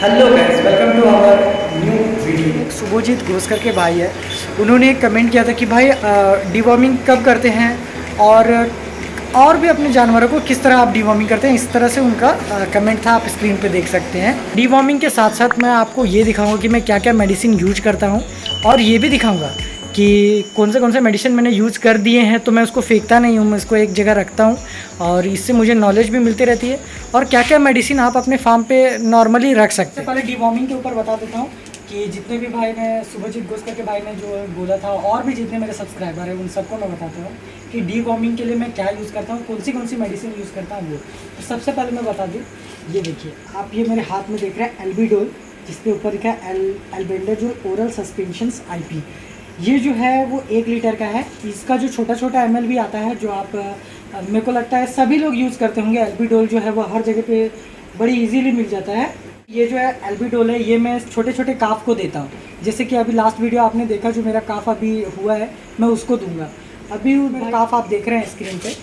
Hello guys, welcome to our new video. Shubhajit Ghoshkar के भाई है, उन्होंने एक कमेंट किया था कि भाई डिवॉर्मिंग कब करते हैं और भी अपने जानवरों को किस तरह आप डिवॉर्मिंग करते हैं। इस तरह से उनका कमेंट था, आप स्क्रीन पे देख सकते हैं। डिवॉर्मिंग के साथ साथ मैं आपको ये दिखाऊंगा कि मैं क्या क्या मेडिसिन यूज करता हूँ, और ये भी दिखाऊंगा कि कौन से मेडिसिन मैंने यूज़ कर दिए हैं तो मैं उसको फेंकता नहीं हूँ, मैं इसको एक जगह रखता हूँ और इससे मुझे नॉलेज भी मिलती रहती है। और क्या क्या मेडिसिन आप अपने फार्म पे नॉर्मली रख सकते हैं। पहले डिवॉर्मिंग के ऊपर बता देता हूँ कि जितने भी भाई ने शुभजीत घोषकर के भाई ने जो बोला था, और भी जितने मेरे सब्सक्राइबर हैं उन सबको मैं बताता हूँ कि डिवॉर्मिंग के लिए मैं क्या यूज़ करता हूँ, कौन सी मेडिसिन यूज़ करता हूँ वो। तो सबसे पहले मैं बता दूँ, ये देखिए आप, ये मेरे हाथ में देख रहे हैं एल्बिडोल, जिसके ऊपर लिखा है एल्बेंडाजोल ओरल सस्पेंशंस IP। ये जो है वो 1 लीटर का है। इसका जो छोटा छोटा ml भी आता है, जो आप मेरे को लगता है सभी लोग यूज़ करते होंगे। एल्बिडोल जो है वो हर जगह पे बड़ी इजीली मिल जाता है। ये जो है एल्बिडोल है, ये मैं छोटे छोटे काफ को देता हूँ। जैसे कि अभी लास्ट वीडियो आपने देखा, जो मेरा काफ अभी हुआ है मैं उसको दूंगा। अभी काफ आप देख रहे हैं स्क्रीन पे,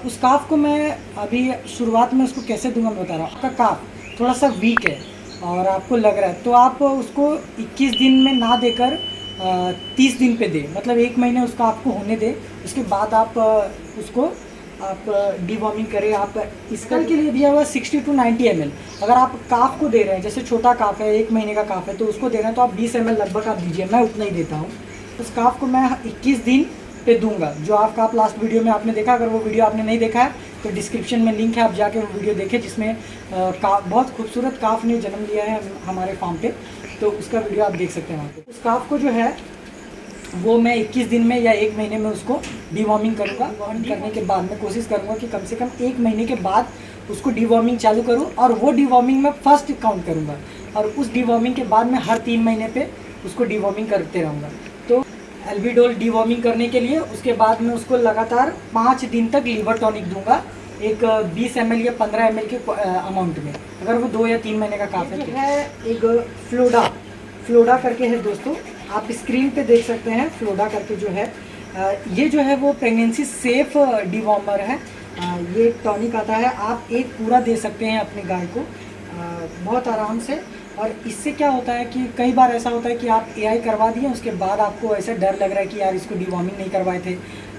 उस काफ को मैं अभी शुरुआत में उसको कैसे दूंगा मैं बता रहा हूँ। आपका काफ थोड़ा सा वीक है और आपको लग रहा है, तो आप उसको 21 दिन में ना देकर 30 दिन पे दे, मतलब 1 महीने उसका आपको होने दे। उसके बाद आप उसको आप डिवॉर्मिंग करें। आप इसका के लिए दिया हुआ 60 to 90 ml। अगर आप काफ को दे रहे हैं, जैसे छोटा काफ है 1 महीने का काफ है, तो उसको दे रहे हैं तो आप 20 ml लगभग आप दीजिए। मैं उतना ही देता हूँ। उस काफ को मैं 21 दिन पे दूंगा। जो आपका आप लास्ट वीडियो में आपने देखा, अगर वो वीडियो आपने नहीं देखा है तो डिस्क्रिप्शन में लिंक है, आप जाके वो वीडियो देखें, जिसमें बहुत खूबसूरत काफ ने जन्म लिया है हमारे फार्म पे। तो उसका वीडियो आप देख सकते हैं वहाँ पे। उस काफ को जो है वो मैं 21 दिन में या 1 महीने में उसको डिवॉर्मिंग करूँगा। डिवॉर्मिंग करने के बाद मैं कोशिश करूँगा कि कम से कम 1 महीने के बाद उसको डिवॉर्मिंग चालू करूँ, और वो डिवॉर्मिंग मैं फर्स्ट काउंट करूँगा, और उस डिवॉर्मिंग के बाद मैं हर 3 महीने पे उसको डिवॉर्मिंग करते रहूँगा। तो एल्बिडोल डिवॉर्मिंग करने के लिए उसके बाद मैं उसको लगातार 5 दिन तक लीवर टॉनिक दूंगा, एक 20 ml या 15 ml के अमाउंट में, अगर वो 2 या 3 महीने का काफ है। एक फ्लोडा करके है दोस्तों, आप स्क्रीन पे देख सकते हैं। फ्लोडा करके जो है, ये जो है वो प्रेगनेंसी सेफ डिवॉर्मर है। ये टॉनिक आता है, आप एक पूरा दे सकते हैं अपने गाय को बहुत आराम से। और इससे क्या होता है कि कई बार ऐसा होता है कि आप AI करवा दिए, उसके बाद आपको ऐसा डर लग रहा है कि यार इसको डिवॉर्मिंग नहीं करवाए थे,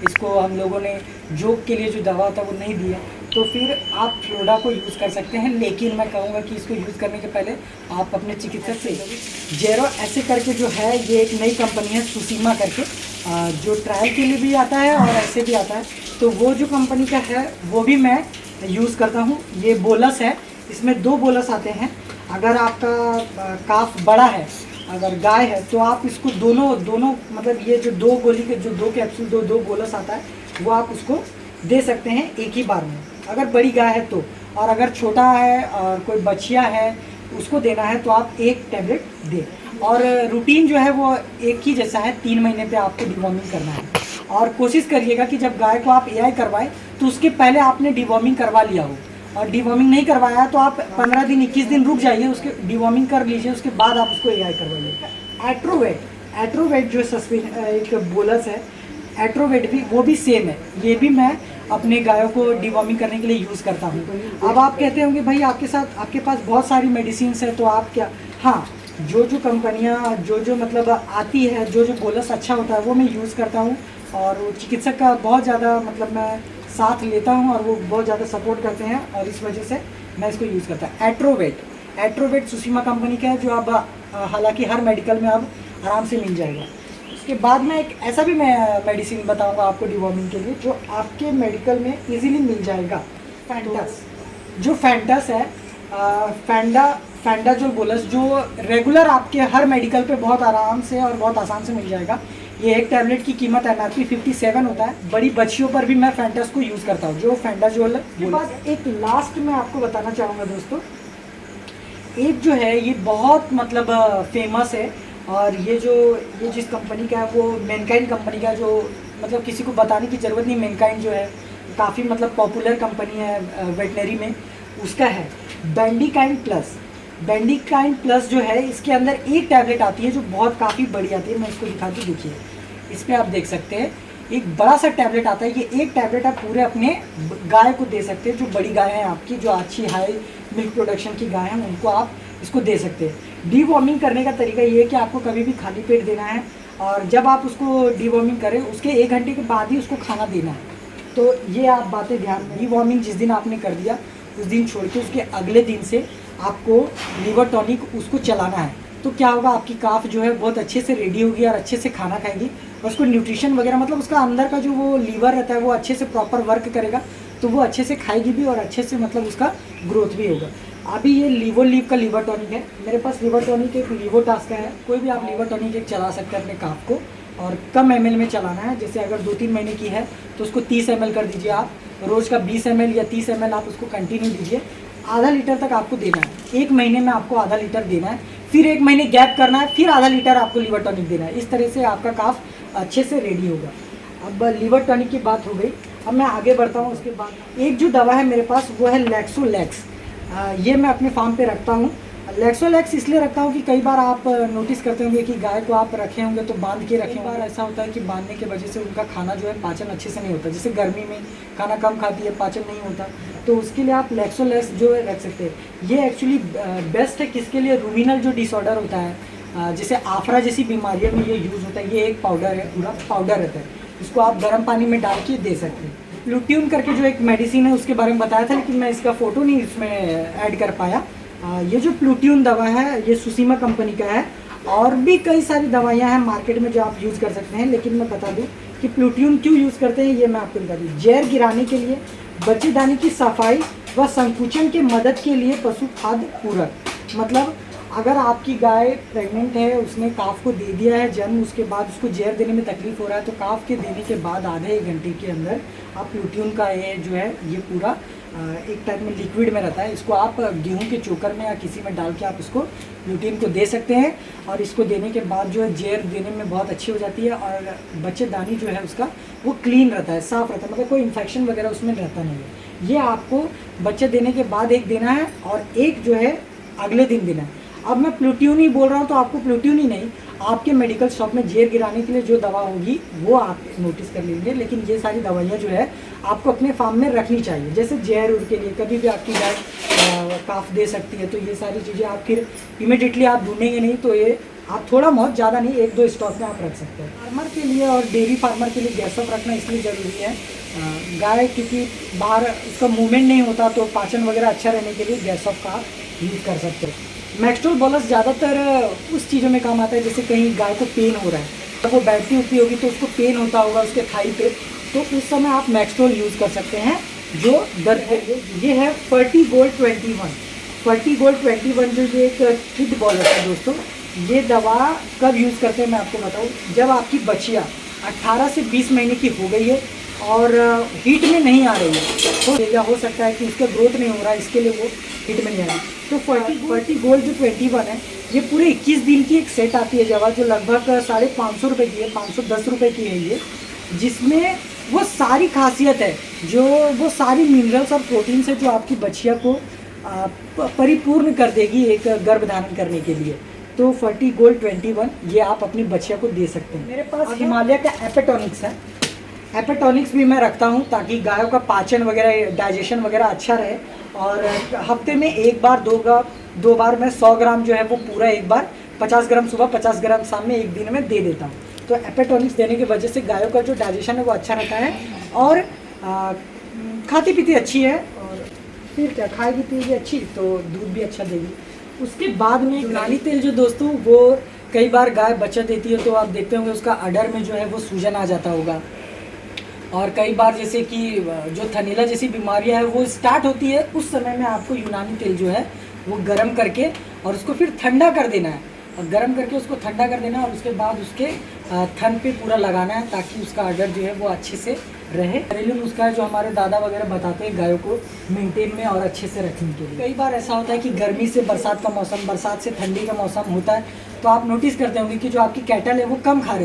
इसको हम लोगों ने जोक के लिए जो दवा था वो नहीं दिया, तो फिर आप फ्लोडा को यूज़ कर सकते हैं। लेकिन मैं कहूँगा कि इसको यूज़ करने के पहले आप अपने चिकित्सक से जेरो ऐसे करके जो है, ये एक नई कंपनी है सुसीमा करके, जो ट्रायल के लिए भी आता है और ऐसे भी आता है। तो वो जो कंपनी का है वो भी मैं यूज़ करता हूँ। ये बोलस है, इसमें 2 बोलस आते हैं। अगर आपका काफ बड़ा है, अगर गाय है, तो आप इसको दोनों मतलब ये जो 2 गोली के जो 2 कैप्सूल 2 बोलस आता है, वो आप उसको दे सकते हैं एक ही बार में, अगर बड़ी गाय है तो। और अगर छोटा है और कोई बछिया है उसको देना है तो आप 1 टैबलेट दें। और रूटीन जो है वो एक ही जैसा है, 3 महीने पे आपको डिवॉर्मिंग करना है। और कोशिश करिएगा कि जब गाय को आप AI करवाएं तो उसके पहले आपने डिवॉर्मिंग करवा लिया हो, और डिवॉर्मिंग नहीं करवाया तो आप 15 दिन 21 दिन रुक जाइए, उसके डिवॉर्मिंग कर लीजिए, उसके बाद आप उसको AI करवाइए। एट्रोवेट जो एक बोलस है, एट्रोवेट भी वो भी सेम है। ये भी मैं अपने गायों को डिवॉर्मिंग करने के लिए यूज़ करता हूँ। अब आप कहते होंगे भाई आपके पास बहुत सारी मेडिसिन है, तो आप क्या, हाँ, जो कंपनियाँ जो मतलब आती है, जो बोलस अच्छा होता है वो मैं यूज़ करता हूँ। और वो चिकित्सक का बहुत ज़्यादा मतलब मैं साथ लेता हूँ, और वो बहुत ज़्यादा सपोर्ट करते हैं, और इस वजह से मैं इसको यूज़ करता हूँ। एट्रोवेट सुसीमा कंपनी का है, जो अब हालांकि हर मेडिकल में अब आराम से मिल जाएगा। उसके बाद में एक ऐसा भी मैं मेडिसिन बताऊंगा आपको डिवॉर्मिंग के लिए, जो आपके मेडिकल में इजीली मिल जाएगा। फैंटस, जो फैंटस है, फैंडा जो बोलस, जो रेगुलर आपके हर मेडिकल पे बहुत आराम से और बहुत आसान से मिल जाएगा। ये 1 टैबलेट की कीमत MRP 57 होता है। बड़ी बच्चियों पर भी मैं फैंटस को यूज़ करता हूँ, जो फैंडाजोल है। उसके बाद एक लास्ट में आपको बताना चाहूँगा दोस्तों, एक जो है ये बहुत मतलब फेमस है, और ये जिस कंपनी का है वो मैनकाइंड कंपनी का, जो मतलब किसी को बताने की ज़रूरत नहीं। मैनकाइंड जो है काफ़ी मतलब पॉपुलर कंपनी है वेटनरी में, उसका है बेंडिकाइंड प्लस जो है, इसके अंदर 1 टैबलेट आती है जो बहुत काफ़ी बड़ी आती है। मैं इसको दिखाती, देखिए इस पर आप देख सकते हैं, एक बड़ा सा टैबलेट आता है। ये 1 टैबलेट आप पूरे अपने गाय को दे सकते हैं। जो बड़ी गाय हैं आपकी, जो अच्छी हाई मिल्क प्रोडक्शन की गाय हैं, उनको आप इसको दे सकते हैं। डीवॉर्मिंग करने का तरीका ये है कि आपको कभी भी खाली पेट देना है, और जब आप उसको डीवॉर्मिंग करें उसके 1 घंटे के बाद ही उसको खाना देना है। तो ये आप बातें ध्यान में। डीवॉर्मिंग जिस दिन आपने कर दिया उस दिन छोड़ के उसके अगले दिन से आपको लीवर टॉनिक उसको चलाना है। तो क्या होगा, आपकी काफ जो है बहुत अच्छे से रेडी होगी और अच्छे से खाना खाएगी, और उसको न्यूट्रिशन वगैरह मतलब उसका अंदर का जो वो लीवर रहता है वो अच्छे से प्रॉपर वर्क करेगा, तो वो अच्छे से खाएगी भी और अच्छे से मतलब उसका ग्रोथ भी होगा। अभी ये लीवो लीव का लीवर टॉनिक है मेरे पास। लीवर टॉनिक एक लीवो टास्क का है, कोई भी आप लीवर टॉनिक एक चला सकते हैं अपने काफ को, और कम ml में चलाना है। जैसे अगर 2-3 महीने की है तो उसको 30 ml कर दीजिए आप, रोज़ का 20 ml या 30 ml आप उसको कंटिन्यू दीजिए। आधा लीटर तक आपको देना है, 1 महीने में आपको आधा लीटर देना है, फिर 1 महीने गैप करना है, फिर आधा लीटर आपको लीवर टॉनिक देना है। इस तरह से आपका काफ अच्छे से रेडी होगा। अब लीवर टॉनिक की बात हो गई, अब मैं आगे बढ़ता हूँ। उसके बाद एक जो दवा है मेरे पास वो है लैक्सोलैक्स। ये मैं अपने फार्म पे रखता हूँ। लैक्सोलैक्स इसलिए रखता हूँ कि कई बार आप नोटिस करते होंगे कि गाय को आप रखे होंगे तो बांध के रखे। बार ऐसा होता है कि बांधने की वजह से उनका खाना जो है पाचन अच्छे से नहीं होता, जैसे गर्मी में खाना कम खाती है, पाचन नहीं होता, तो उसके लिए आप लैक्सोलैक्स जो है रख सकते हैं। ये एक्चुअली बेस्ट है किसके लिए, रूमिनल जो डिसऑर्डर होता है, जैसे आफरा जैसी बीमारियों में ये यूज़ होता है। ये एक पाउडर है, पूरा पाउडर रहता है, इसको आप गर्म पानी में डाल के दे सकते हैं। प्लूट्यून करके जो एक मेडिसिन है उसके बारे में बताया था, लेकिन मैं इसका फ़ोटो नहीं इसमें ऐड कर पाया। ये जो प्लूट्यून दवा है ये सुसीमा कंपनी का है, और भी कई सारी दवाइयाँ हैं मार्केट में जो आप यूज़ कर सकते हैं, लेकिन मैं बता दूं कि प्लूट्यून क्यों यूज़ करते हैं ये मैं आपको बता दूँ। जहर गिराने के लिए, बच्चेदानी की सफाई व संकुचन के मदद के लिए, पशु खाद्य पूरक। मतलब अगर आपकी गाय प्रेग्नेंट है, उसने काफ को दे दिया है जन्म, उसके बाद उसको जहर देने में तकलीफ हो रहा है, तो काफ के देने के बाद आधे 1 घंटे के अंदर आप प्लूट्यून का ये जो है ये पूरा एक टाइप में लिक्विड में रहता है, इसको आप गेहूं के चोकर में या किसी में डाल के आप इसको प्लूट्यून को दे सकते हैं। और इसको देने के बाद जो है जहर देने में बहुत अच्छी हो जाती है, और बच्चेदानी जो है उसका वो क्लीन रहता है, साफ़ रहता है, मतलब कोई इन्फेक्शन वगैरह उसमें रहता नहीं है। ये आपको बच्चे देने के बाद एक देना है और एक जो है अगले दिन देना है। अब मैं प्लूट्यून ही बोल रहा हूँ तो आपको प्लूट्यून ही नहीं, आपके मेडिकल शॉप में जहर गिराने के लिए जो दवा होगी वो आप नोटिस कर लीजिए, लेकिन ये सारी दवाइयाँ जो है आपको अपने फार्म में रखनी चाहिए। जैसे जहर उड़ के लिए कभी भी आपकी गाय काफ दे सकती है, तो ये सारी चीज़ें आप फिर इमिडिएटली आप ढूंढेंगे नहीं, तो ये आप थोड़ा बहुत ज़्यादा नहीं, 1-2 स्टॉक में आप रख सकते हैं। फार्मर के लिए और डेयरी फार्मर के लिए गैसअप रखना इसलिए ज़रूरी है, गाय क्योंकि बाहर उसका मूवमेंट नहीं होता, तो पाचन वगैरह अच्छा रहने के लिए गैसअप का आप यूज़ कर सकते हैं। मैक्सटोल बोलस ज़्यादातर उस चीज़ों में काम आता है, जैसे कहीं गाय को पेन हो रहा है, तो वो बैठती उठती होगी तो उसको पेन होता होगा उसके थाई पे, तो उस समय आप मैक्सटोल यूज़ कर सकते हैं जो दर्द है। ये है फर्टीगोल्ड 21। फर्टीगोल्ड 21 जो ये एक किड बोलस है दोस्तों, ये दवा कब यूज़ करते हैं मैं आपको बताऊँ, जब आपकी बच्चियाँ 18 से 20 महीने की हो गई है और हीट में नहीं आ रही है, तो या हो सकता है कि उसका ग्रोथ नहीं हो रहा है, इसके लिए वो हीट में नहीं आ रही। तो फर्टीगोल्ड जो 21 है ये पूरे 21 दिन की एक सेट आती है दवा, जो लगभग 550 रुपये की है, 510 रुपये की है ये, जिसमें वो सारी खासियत है, जो वो सारी मिनरल्स और प्रोटीन है जो आपकी बच्चिया को परिपूर्ण कर देगी एक गर्भधारण करने के लिए। तो फर्टीगोल्ड 21 ये आप अपनी बच्चिया को दे सकते हैं। मेरे पास हिमालय का एपेटोनिक्स है, एपेटोनिक्स भी मैं रखता हूँ ताकि गायों का पाचन वगैरह, डाइजेशन वगैरह अच्छा रहे। और हफ्ते में 1 बार 2 बार मैं 100 ग्राम जो है वो पूरा एक बार 50 ग्राम सुबह 50 ग्राम शाम में एक दिन में दे देता हूँ। तो एपेटोनिक्स देने की वजह से गायों का जो डाइजेशन है वो अच्छा रहता है, और खाती पीती अच्छी है, और फिर क्या खाएगी पिएगी अच्छी तो दूध भी अच्छा देगी। उसके बाद में यूनानी तेल जो दोस्तों, वो कई बार गाय बच्चा देती है तो आप देखते होंगे उसका अडर में जो है वो सूजन आ जाता होगा, और कई बार जैसे कि जो थनीला जैसी बीमारियां है वो स्टार्ट होती है, उस समय में आपको यूनानी तेल जो है वो गर्म करके और उसको फिर ठंडा कर देना है, और गर्म करके उसको ठंडा कर देना है, और उसके बाद उसके थन पे पूरा लगाना है ताकि उसका अडर जो है वो अच्छे से रहे। घरेलू नुस्खा है जो हमारे दादा वगैरह बताते हैं गायों को मेंटेन में और अच्छे से रखने के लिए। कई बार ऐसा होता है कि गर्मी से बरसात का मौसम, बरसात से ठंडी का मौसम होता है, तो आप नोटिस करते होंगे कि जो आपकी कैटल है वो कम खा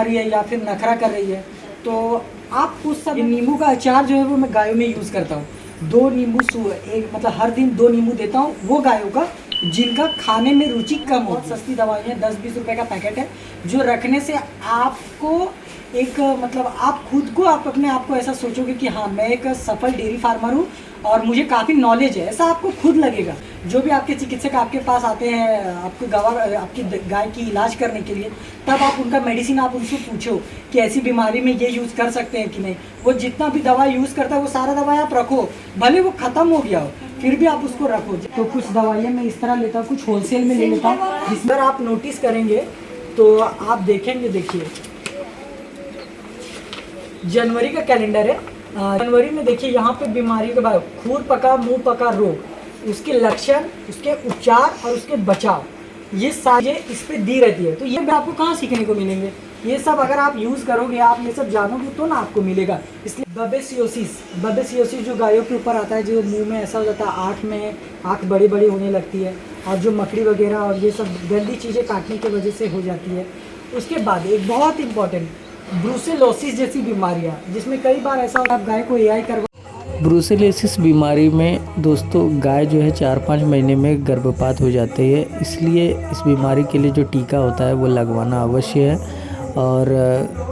रही है या फिर नखरा कर रही है, तो आप उस समय नींबू का अचार जो है वो मैं गायों में यूज़ करता हूँ। 2 नींबू एक मतलब हर दिन 2 नींबू देता हूँ वो गायों का जिनका खाने में रुचि कम हो। सस्ती दवाई है, 10-20 रुपये का पैकेट है, जो रखने से आपको एक मतलब आप खुद को आप अपने आप को ऐसा सोचोगे कि हाँ मैं एक सफल डेयरी फार्मर हूँ और मुझे काफ़ी नॉलेज है, ऐसा आपको खुद लगेगा। जो भी आपके चिकित्सक आपके पास आते हैं आपको आपकी गाय की इलाज करने के लिए, तब आप उनका मेडिसिन आप उनसे पूछो कि ऐसी बीमारी में ये यूज़ कर सकते हैं कि नहीं। वो जितना भी दवा यूज़ करता है वो सारा दवाई आप रखो, भले वो ख़त्म हो गया हो फिर भी आप उसको रखो। तो कुछ दवाइयाँ मैं इस तरह लेता हूँ, कुछ होलसेल में ले लेता हूँ। इस बार आप नोटिस करेंगे तो आप देखेंगे, देखिए जनवरी का कैलेंडर है। जनवरी में देखिए यहाँ पे बीमारी के बाद खूर पका मुंह पका रोग, उसके लक्षण, उसके उपचार और उसके बचाव, ये सारे इस पे दी रहती है। तो ये भी आपको कहाँ सीखने को मिलेंगे? ये सब अगर आप यूज़ करोगे, आप ये सब जानोगे तो ना आपको मिलेगा। इसलिए बबेसियोसिस जो गायों के ऊपर आता है, जो मुंह में ऐसा हो जाता है, आँख बड़ी बड़ी होने लगती है और जो मकड़ी वगैरह और ये सब गंदी चीज़ें काटने की वजह से हो जाती है। उसके बाद एक बहुत इंपॉर्टेंट ब्रूसेलोसिस जैसी बीमारियाँ, जिसमें कई बार ऐसा होता है आप गाय को एआई करवा। ब्रूसेलोसिस बीमारी में दोस्तों गाय जो है 4-5 महीने में गर्भपात हो जाती है, इसलिए इस बीमारी के लिए जो टीका होता है वो लगवाना अवश्य है और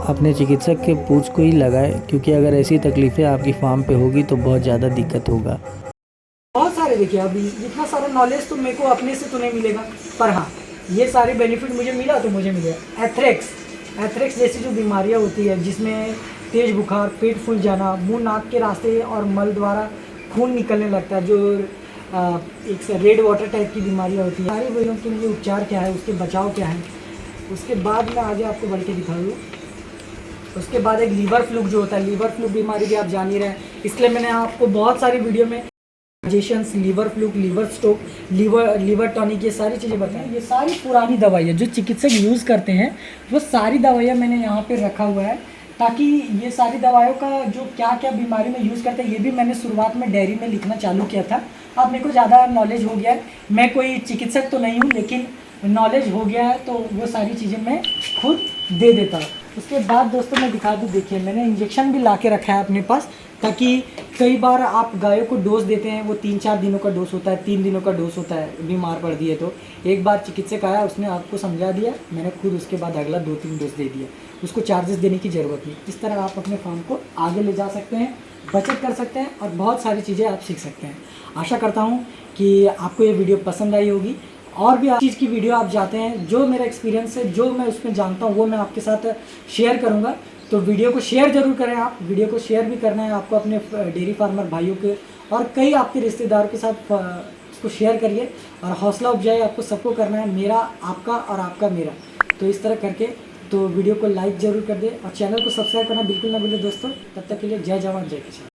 अपने चिकित्सक के पूछ को ही लगाएं, क्योंकि अगर ऐसी तकलीफ़ें आपकी फार्म पे होगी तो बहुत ज़्यादा दिक्कत होगा। बहुत सारे देखिए, अभी इतना सारा नॉलेज तो मेरे को अपने से तो नहीं मिलेगा, पर हाँ ये सारे बेनिफिट मुझे मिला तो मुझे मिलेगा। एथ्रेक्स जैसी जो बीमारियाँ होती है, जिसमें तेज बुखार, पेट फूल जाना, मुंह नाक के रास्ते और मल द्वारा खून निकलने लगता है, जो एक रेड वाटर टाइप की बीमारियाँ होती है, सारी बीमारियों के लिए उपचार क्या है, उसके बचाव क्या है, उसके बाद मैं आगे आपको बढ़ के दिखा दूँ। उसके बाद एक लीवर फ्लूक जो होता है, लीवर फ्लूक बीमारी भी आप जान ही रहे हैं, इसलिए मैंने आपको बहुत सारी वीडियो में liver fluke, liver stroke, liver tonic, ये सारी चीज़ें बताएं। ये सारी पुरानी दवाइयाँ जो चिकित्सक यूज़ करते हैं, वो सारी दवाइयाँ मैंने यहाँ पे रखा हुआ है, ताकि ये सारी दवाइयों का जो क्या क्या बीमारी में यूज़ करते हैं, ये भी मैंने शुरुआत में डायरी में लिखना चालू किया था। अब मेरे को ज़्यादा नॉलेज हो गया है, मैं कोई चिकित्सक तो नहीं हूँ, लेकिन नॉलेज हो गया है तो वो सारी चीज़ें मैं खुद दे देता हूँ। उसके बाद दोस्तों मैं दिखा दूँ, देखिए मैंने इंजेक्शन भी ला के रखा है अपने पास, ताकि कई बार आप गायों को डोज देते हैं, वो 3-4 दिनों का डोज होता है, 3 दिनों का डोज होता है, बीमार पड़ दिए तो एक बार चिकित्सक आया, उसने आपको समझा दिया, मैंने खुद उसके बाद अगला 2-3 डोज दे दिया, उसको चार्जेस देने की ज़रूरत नहीं। इस तरह आप अपने फार्म को आगे ले जा सकते हैं, बचत कर सकते हैं और बहुत सारी चीज़ें आप सीख सकते हैं। आशा करता हूँ कि आपको ये वीडियो पसंद आई होगी, और भी चीज़ की वीडियो आप चाहते हैं, जो मेरा एक्सपीरियंस है, जो मैं उसमें जानता हूँ, वो मैं आपके साथ शेयर करूँगा। तो वीडियो को शेयर ज़रूर करें, आप वीडियो को शेयर भी करना है आपको अपने डेयरी फार्मर भाइयों के और कई आपके रिश्तेदारों के साथ इसको शेयर करिए और हौसला उपजाई आपको सबको करना है, मेरा आपका और आपका मेरा। तो इस तरह करके तो वीडियो को लाइक ज़रूर कर दें और चैनल को सब्सक्राइब करना बिल्कुल ना भूलें दोस्तों। तब तक के लिए जय जवान जय किसान।